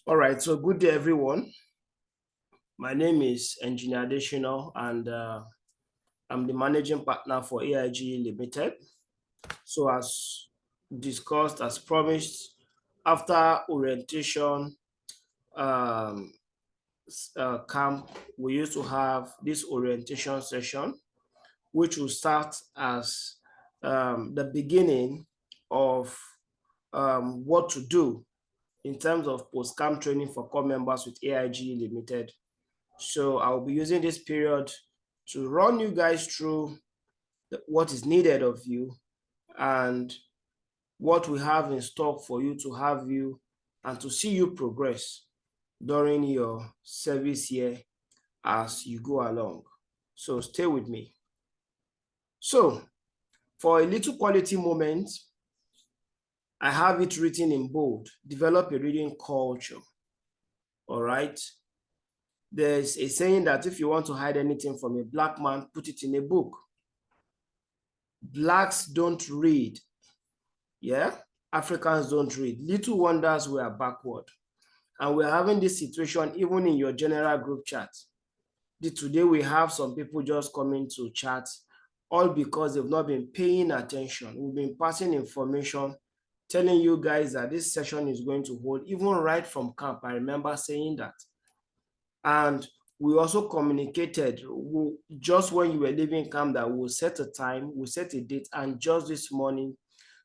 All right, so good day, everyone. My name is Engineer Additional, and I'm the managing partner for Aige Limited. So, as discussed, as promised, after orientation um, camp, we used to have this orientation session, which will start as the beginning of what to do in terms of post-camp training for core members with AIG Limited. So I'll be using this period to run you guys through what is needed of you and what we have in stock for you to have you and to see you progress during your service year as you go along. So stay with me. So for a little quality moment, I have it written in bold, develop a reading culture. All right. There's a saying that if you want to hide anything from a black man, put it in a book. Blacks don't read. Yeah, Africans don't read. Little wonders we are backward. And we're having this situation even in your general group chat. Today we have some people just coming to chat, all because they've not been paying attention. We've been passing information, telling you guys that this session is going to hold, even right from camp. I remember saying that. And we also communicated just when you were leaving camp that we'll set a time, we'll set a date, and just this morning,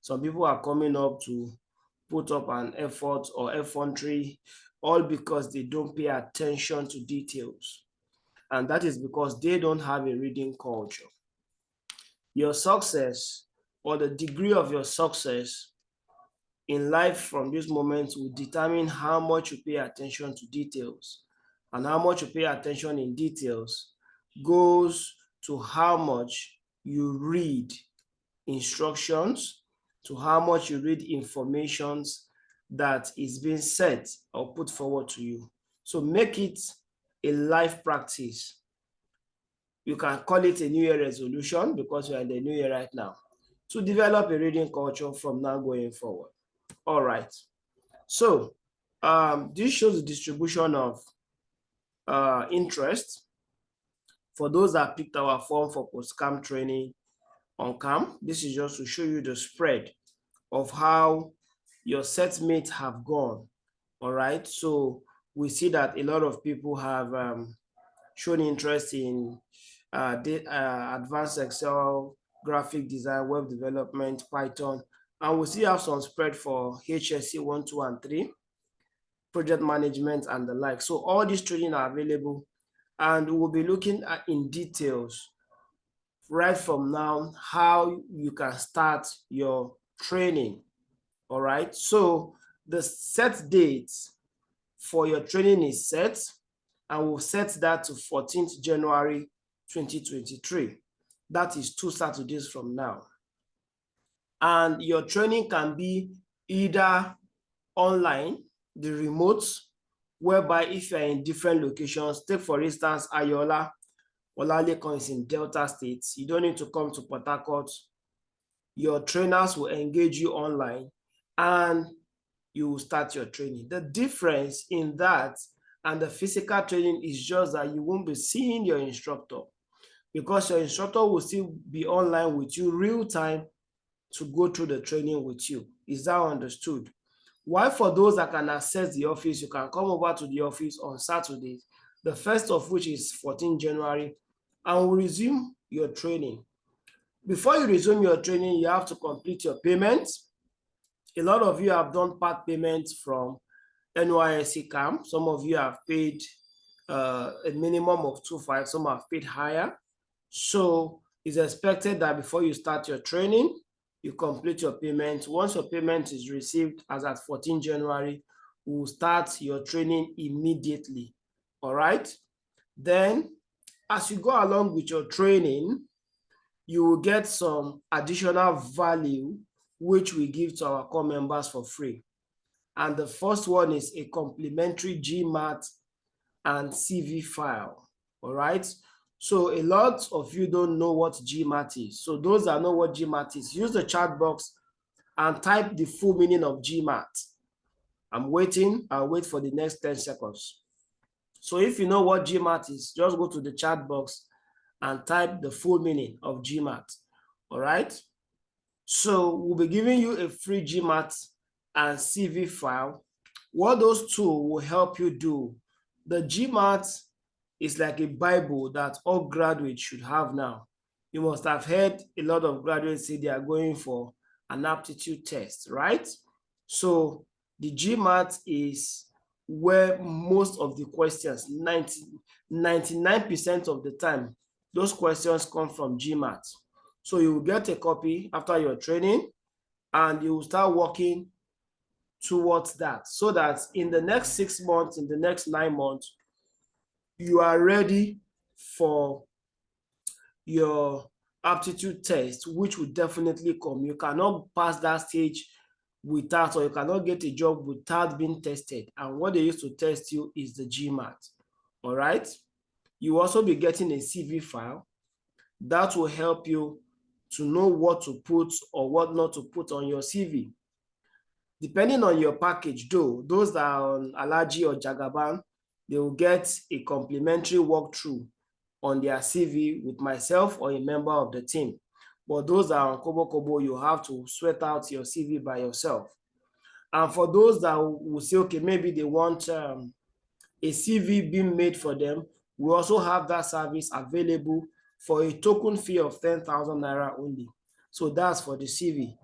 some people are coming up to put up an effort or effrontery, all because they don't pay attention to details. And that is because they don't have a reading culture. Your success or the degree of your success in life from this moment will determine how much you pay attention to details. And how much you pay attention in details goes to how much you read instructions, to how much you read informations that is being said or put forward to you. So make it a life practice. You can call it a New Year resolution because you're in the New Year right now, to develop a reading culture from now going forward. All right. So this shows the distribution of interest for those that picked our form for post-camp training on camp. This is just to show you the spread of how your set mates have gone. All right. So we see that a lot of people have shown interest in advanced Excel, graphic design, web development, Python, and we still have some spread for HSC 1, 2, and 3, project management, and the like. So all these training are available, and we'll be looking at in details right from now how you can start your training. All right. So the set date for your training is set, and we'll set that to 14th January 2023. That is 2 Saturdays from now. And your training can be either online, the remote, whereby if you're in different locations, take for instance, Ayola, Olalekan is in Delta State. You don't need to come to Port Harcourt. Your trainers will engage you online and you will start your training. The difference in that and the physical training is just that you won't be seeing your instructor, because your instructor will still be online with you real time to go through the training with you. Is that understood? While for those that can access the office, you can come over to the office on Saturdays, the first of which is 14 January, and will resume your training. Before you resume your training, you have to complete your payments. A lot of you have done part payments from Nysc camp. Some of you have paid a minimum of 2,500, some have paid higher. So it's expected that before you start your training, you complete your payment. Once your payment is received, as at 14 January, we will start your training immediately. All right. Then, as you go along with your training, you will get some additional value, which we give to our core members for free. And the first one is a complimentary GMAT and CV file. All right. So a lot of you don't know what GMAT is. So those that know what GMAT is, use the chat box and type the full meaning of GMAT. I'm waiting. I'll wait for the next 10 seconds. So if you know what GMAT is, just go to the chat box and type the full meaning of GMAT. All right. So we'll be giving you a free GMAT and CV file. What those two will help you do, the GMAT is like a Bible that all graduates should have now. You must have heard a lot of graduates say they are going for an aptitude test, right? So the GMAT is where most of the questions, 99% of the time, those questions come from GMAT. So you will get a copy after your training and you will start working towards that so that in the next 6 months, in the next 9 months, you are ready for your aptitude test, which will definitely come. You cannot pass that stage without, or you cannot get a job without being tested. And what they used to test you is the GMAT. All right. You will also be getting a CV file that will help you to know what to put or what not to put on your CV. Depending on your package, though, those that are on Aige or Jagaban, they will get a complimentary walkthrough on their CV with myself or a member of the team. But those that are on Kobo Kobo, you have to sweat out your CV by yourself. And for those that will say, okay, maybe they want a CV being made for them, we also have that service available for a token fee of 10,000 Naira only. So that's for the CV,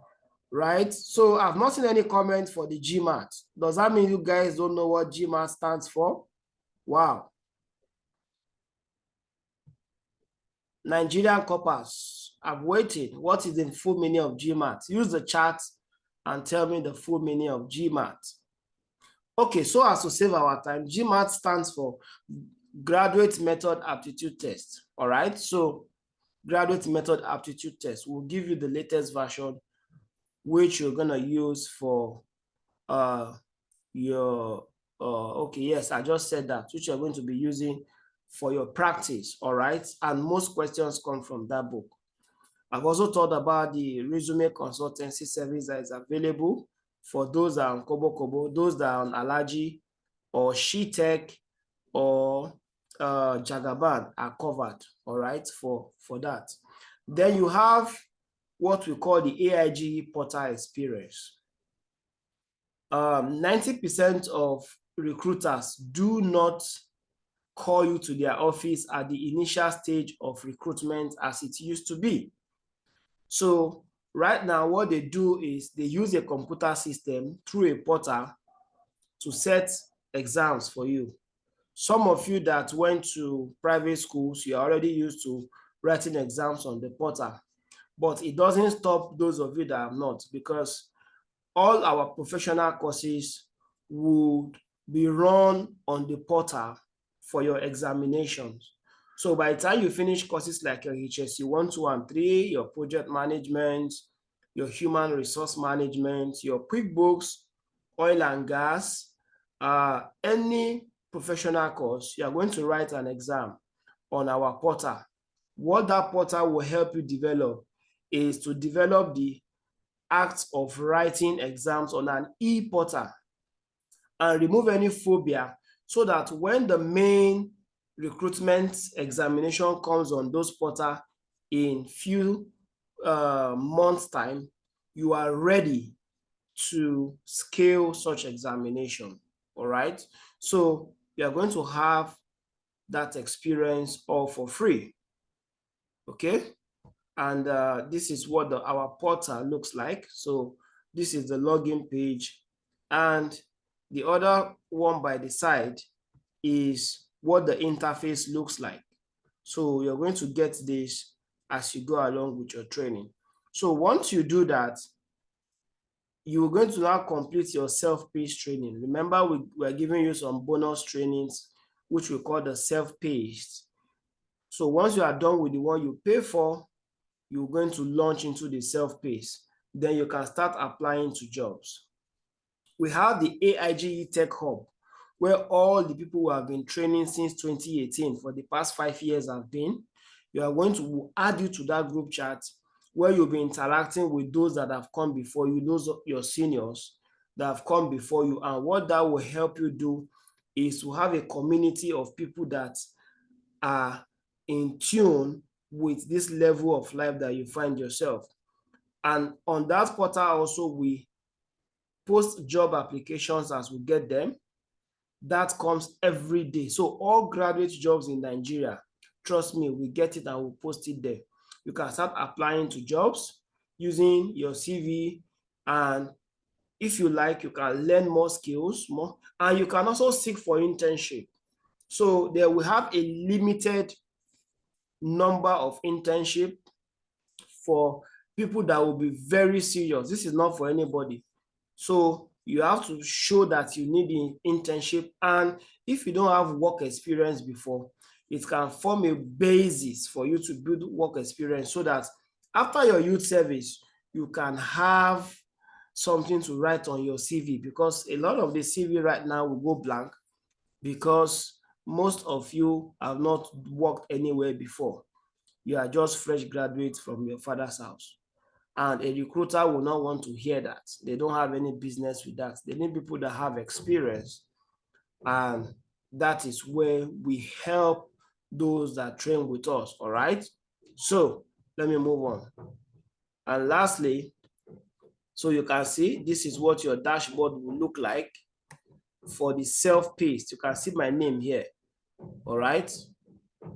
right? So I've not seen any comment for the GMAT. Does that mean you guys don't know what GMAT stands for? Wow. Nigerian coppers, I'm waiting. What is the full meaning of GMAT? Use the chat and tell me the full meaning of GMAT. Okay, so as to save our time, GMAT stands for Graduate Method Aptitude Test. All right, so Graduate Method Aptitude Test will give you the latest version, which you're gonna use for your okay, yes, I just said that, which you're going to be using for your practice. All right, and most questions come from that book. I've also talked about the resume consultancy service that is available for those that are on Kobo Kobo, those that are on Aige or SheTech or Jagaban are covered, all right, for that. Then you have what we call the Aige portal experience. 90% of recruiters do not call you to their office at the initial stage of recruitment as it used to be. So right now, what they do is they use a computer system through a portal to set exams for you. Some of you that went to private schools, you're already used to writing exams on the portal, but it doesn't stop those of you that have not, because all our professional courses would be run on the portal for your examinations. So by the time you finish courses like your HSC 1, 2, and 3, your project management, your human resource management, your QuickBooks, oil and gas, any professional course, you are going to write an exam on our portal. What that portal will help you develop is to develop the act of writing exams on an e-portal and remove any phobia, so that when the main recruitment examination comes on those portal in few months' time, you are ready to scale such examination. All right, so you are going to have that experience all for free. Okay, and this is what our portal looks like. So this is the login page, and the other one by the side is what the interface looks like. So you're going to get this as you go along with your training. So once you do that, you're going to now complete your self-paced training. Remember, we're giving you some bonus trainings, which we call the self-paced. So once you are done with the one you pay for, you're going to launch into the self-paced. Then you can start applying to jobs. We have the Aige Tech Hub, where all the people who have been training since 2018 for the past 5 years have been. You are going to add you to that group chat where you'll be interacting with those that have come before you, those your seniors, that have come before you. And what that will help you do is to have a community of people that are in tune with this level of life that you find yourself. And on that portal also, we post job applications as we get them. That comes every day. So all graduate jobs in Nigeria, trust me, we get it and we'll post it there. You can start applying to jobs using your CV, and if you like, you can learn more skills, and you can also seek for internship. So there will have a limited number of internship for people that will be very serious. This is not for anybody. So you have to show that you need an internship, and if you don't have work experience before, it can form a basis for you to build work experience so that after your youth service, you can have something to write on your CV, because a lot of the CV right now will go blank because most of you have not worked anywhere before. You are just fresh graduates from your father's house. And a recruiter will not want to hear that. They don't have any business with that. They need people that have experience. And that is where we help those that train with us, all right? So let me move on. And lastly, so you can see this is what your dashboard will look like for the self-paced. You can see my name here, all right?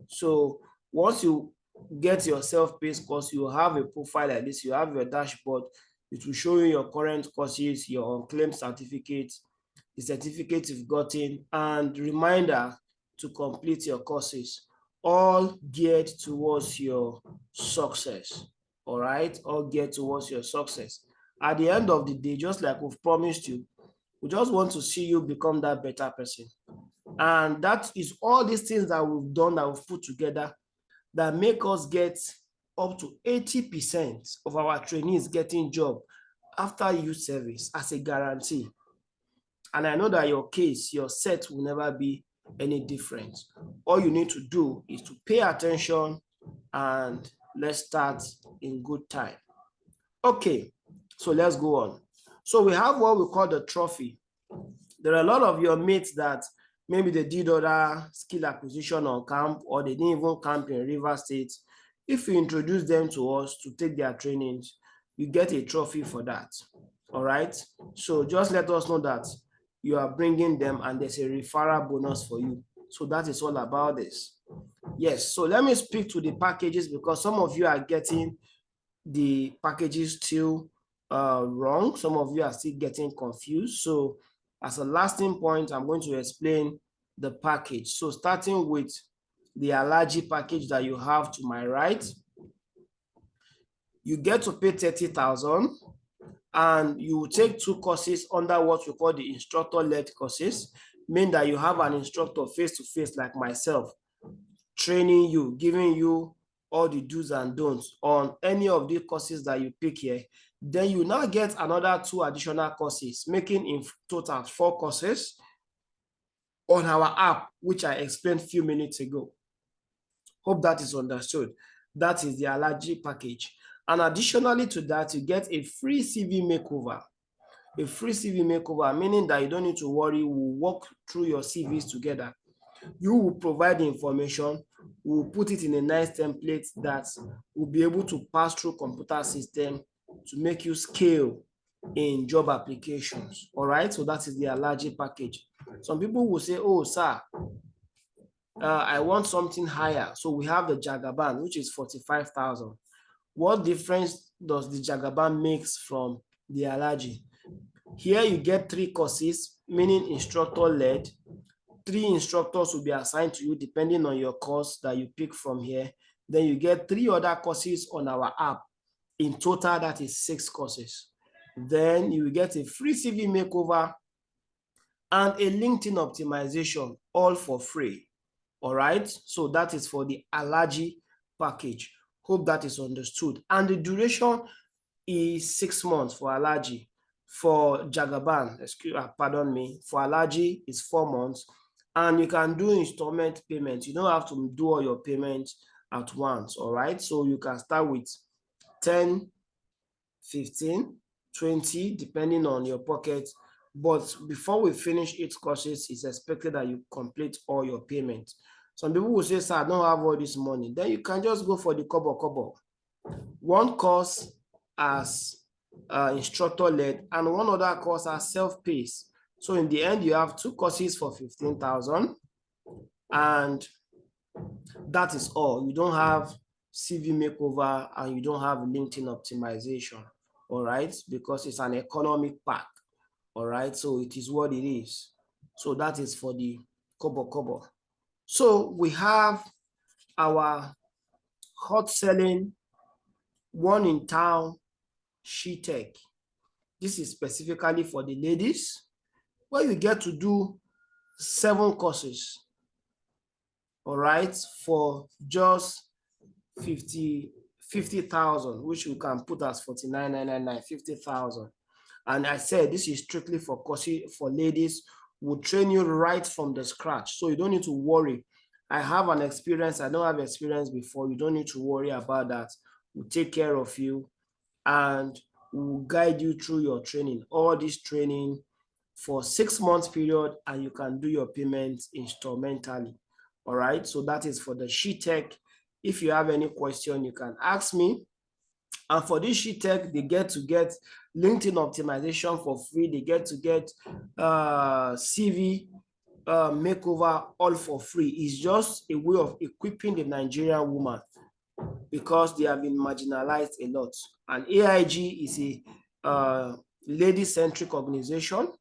So once you get your self-paced course, you have a profile like this, you have your dashboard. It will show you your current courses, your unclaimed certificates, the certificate you've gotten, and reminder to complete your courses, all geared towards your success. All right, all geared towards your success. At the end of the day, just like we've promised you, we just want to see you become that better person. And that is all these things that we've done, that we've put together, that make us get up to 80% of our trainees getting job after youth service as a guarantee. And I know that your case, your set will never be any different. All you need to do is to pay attention, and let's start in good time. Okay, so let's go on. So we have what we call the trophy. There are a lot of your mates that maybe they did other skill acquisition on camp, or they didn't even camp in Rivers State. If you introduce them to us to take their trainings, you get a trophy for that. All right. So just let us know that you are bringing them, and there's a referral bonus for you. So that is all about this. Yes. So let me speak to the packages, because some of you are getting the packages still wrong. Some of you are still getting confused. So as a lasting point, I'm going to explain the package. So starting with the allergy package that you have to my right, you get to pay 30,000, and you will take 2 courses under what we call the instructor-led courses, meaning that you have an instructor face-to-face like myself, training you, giving you all the do's and don'ts on any of the courses that you pick here. Then you now get another 2 additional courses, making in total 4 courses on our app, which I explained a few minutes ago. Hope that is understood. That is the allergy package. And additionally to that, you get a free CV makeover. A free CV makeover, meaning that you don't need to worry. We'll walk through your CVs together. You will provide the information, we'll put it in a nice template that will be able to pass through computer system to make you scale in job applications. All right, so that is the allergy package. Some people will say, oh, sir, I want something higher. So we have the Jagaban, which is 45,000. What difference does the Jagaban makes from the allergy? Here you get 3 courses, meaning instructor-led. 3 instructors will be assigned to you depending on your course that you pick from here. Then you get 3 other courses on our app. In total, that is 6 courses. Then you will get a free CV makeover and a LinkedIn optimization, all for free. All right, so that is for the allergy package. Hope that is understood. And the duration is 6 months for allergy. For Jagaban, pardon me, for allergy is 4 months. And you can do installment payments. You don't have to do all your payments at once. All right, so you can start with 10, 15, 20, depending on your pocket, But before we finish 8 courses, it's expected that you complete all your payments. Some people will say, sir, I don't have all this money. Then you can just go for the kobo. One course as instructor-led and one other course as self-paced. So in the end, you have 2 courses for 15,000, and that is all. You don't have CV makeover and you don't have LinkedIn optimization, all right? Because it's an economic pack, all right? So it is what it is. So that is for the kobo. So we have our hot selling one in town she tech. This is specifically for the ladies, where you get to do 7 courses, all right, for just 50,000, which we can put as 49,999, 50,000. And I said this is strictly for courses for ladies. We'll train you right from the scratch, so you don't need to worry. I have an experience, I don't have experience before. You don't need to worry about that. We'll take care of you and we'll guide you through your training. All this training for 6 months period, and you can do your payments instrumentally. All right, so that is for the she tech. If you have any question, you can ask me. And for this she tech, they get to get LinkedIn optimization for free. They get to get CV makeover all for free. It's just a way of equipping the Nigerian woman, because they have been marginalized a lot. And Aige is a lady-centric organization,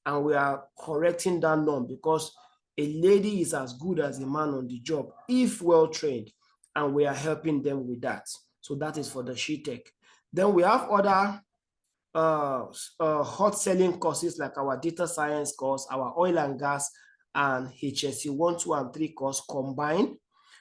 and we are correcting that norm, because a lady is as good as a man on the job if well trained, and we are helping them with that. So that is for the she tech. Then we have other hot selling courses like our data science course, our oil and gas, and HSC 1, 2, and 3 course combined,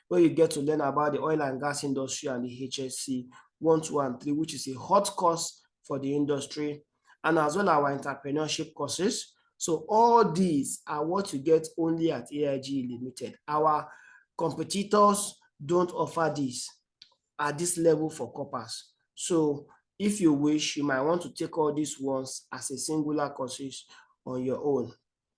where you get to learn about the oil and gas industry and the HSC 1, 2, and 3, which is a hot course for the industry, and as well our entrepreneurship courses. So all these are what you get only at AIG Limited. Our competitors don't offer this at this level for corpers. So if you wish, you might want to take all these ones as a singular courses on your own.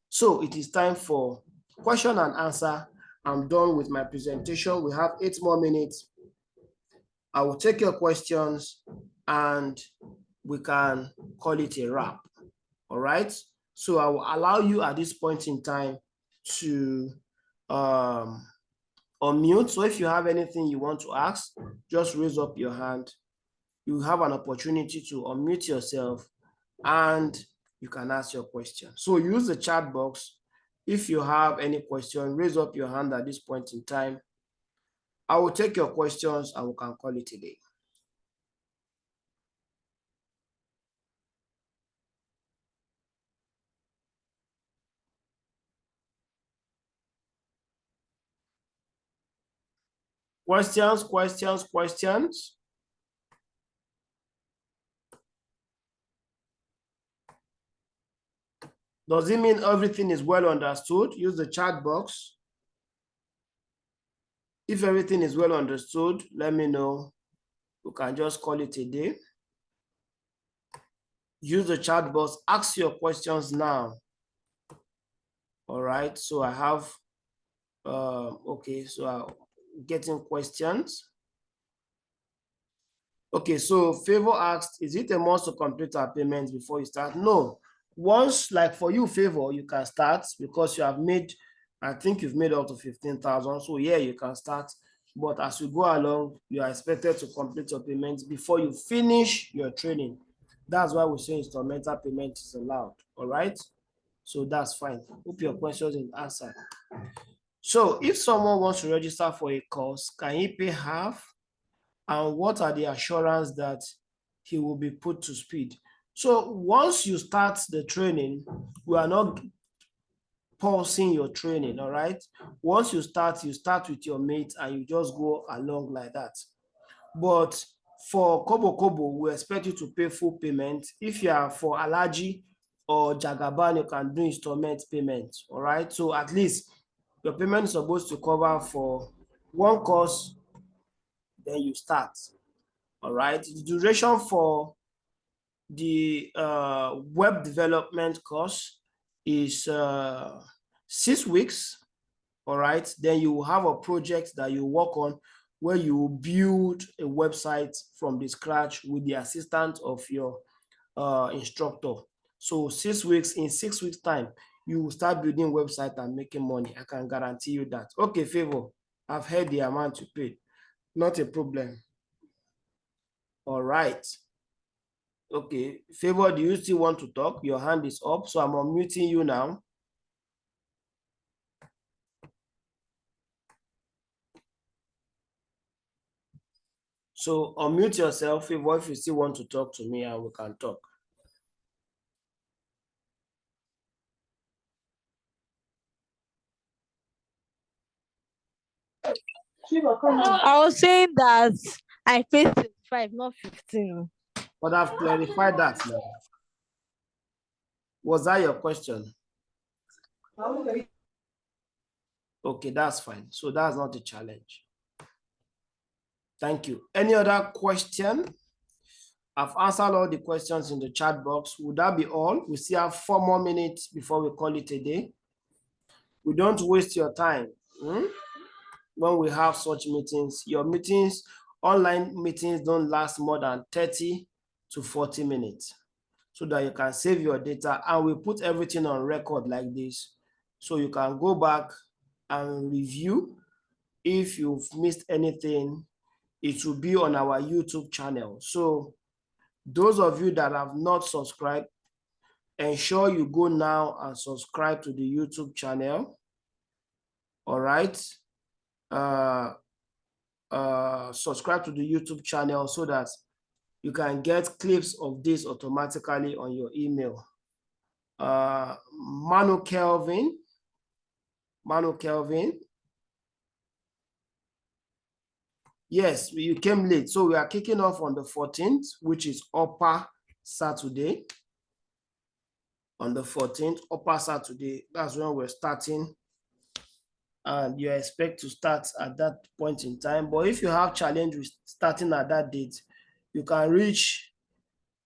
So it is time for question and answer. I'm done with my presentation. We have 8 more minutes. I will take your questions and we can call it a wrap. All right. So I will allow you at this point in time to unmute. So if you have anything you want to ask, just raise up your hand. You have an opportunity to unmute yourself and you can ask your question. So use the chat box. If you have any question, raise up your hand at this point in time. I will take your questions and we can call it a day. Questions? Does it mean everything is well understood? Use the chat box. If everything is well understood, let me know. You can just call it a day. Use the chat box. Ask your questions now. All right. So I have, okay, so I'm getting questions. Okay, so Favor asked, is it a must to complete our payments before you start? No. Once, like for you, Favor, you can start because you have made, I think you've made up to 15,000. So yeah, you can start. But as you go along, you are expected to complete your payments before you finish your training. That's why we say instrumental payment is allowed. All right. So that's fine. Hope your questions is answered. So if someone wants to register for a course, can he pay half? And what are the assurance that he will be put to speed? So once you start the training, we are not pausing your training, all right? Once you start with your mate and you just go along like that. But for Kobo, we expect you to pay full payment. If you are for Allergy or Jagaban, you can do installment payment, all right? So at least your payment is supposed to cover for 1 course, then you start. All right, the duration for the web development course is 6 weeks. All right, then you will have a project that you work on where you build a website from the scratch with the assistance of your instructor. So 6 weeks, in 6 weeks time, you will start building website and making money. I can guarantee you that. Okay, Favor, I've heard the amount you paid. Not a problem. All right. Okay, Favor, do you still want to talk? Your hand is up, so I'm unmuting you now. So unmute yourself, Favor, if you still want to talk to me, and we can talk. I was saying that I paid 25, not 15. But I've clarified that now. Was that your question? Okay, that's fine. So that's not a challenge. Thank you. Any other question? I've answered all the questions in the chat box. Would that be all? We still have 4 more minutes before we call it a day. We don't waste your time. When we have such meetings, your meetings, online meetings don't last more than 30 to 40 minutes so that you can save your data, and we put everything on record like this so you can go back and review. If you've missed anything, it will be on our YouTube channel. So those of you that have not subscribed, ensure you go now and subscribe to the YouTube channel. All right. Subscribe to the YouTube channel so that you can get clips of this automatically on your email. Manu Kelvin. Yes, you came late. So we are kicking off on the 14th, which is Upper Saturday. On the 14th, Upper Saturday, that's when we're starting. And you expect to start at that point in time. But if you have challenge with starting at that date, you can reach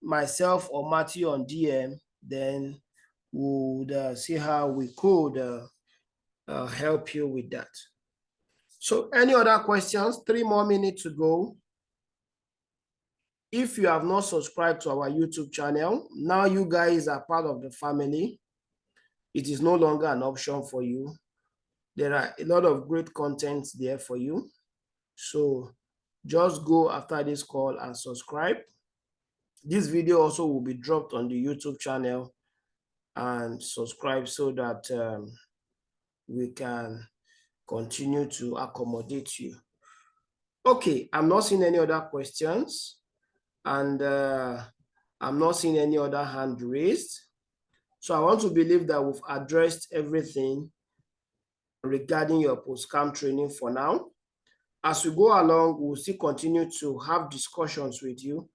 myself or Matthew on DM, then we'll see how we could help you with that. So any other questions? 3 more minutes to go. If you have not subscribed to our YouTube channel, now you guys are part of the family. It is no longer an option for you. There are a lot of great content there for you. So just go after this call and subscribe. This video also will be dropped on the YouTube channel, and subscribe so that we can continue to accommodate you. Okay, I'm not seeing any other questions, and I'm not seeing any other hand raised. So I want to believe that we've addressed everything regarding your post-camp training for now. As we go along, we'll still continue to have discussions with you.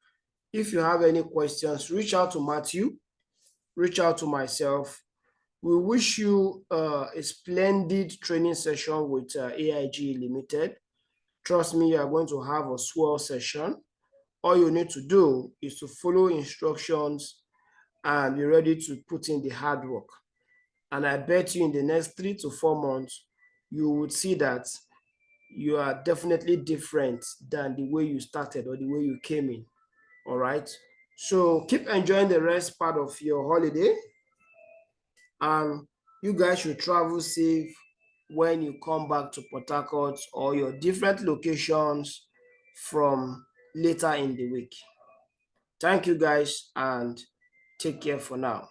If you have any questions, reach out to Matthew, reach out to myself. We wish you a splendid training session with Aige Limited. Trust me, you are going to have a swell session. All you need to do is to follow instructions and be ready to put in the hard work. And I bet you in the next 3 to 4 months, you would see that you are definitely different than the way you started or the way you came in. All right. So keep enjoying the rest part of your holiday. And you guys should travel safe when you come back to Port Harcourt or your different locations from later in the week. Thank you guys, and take care for now.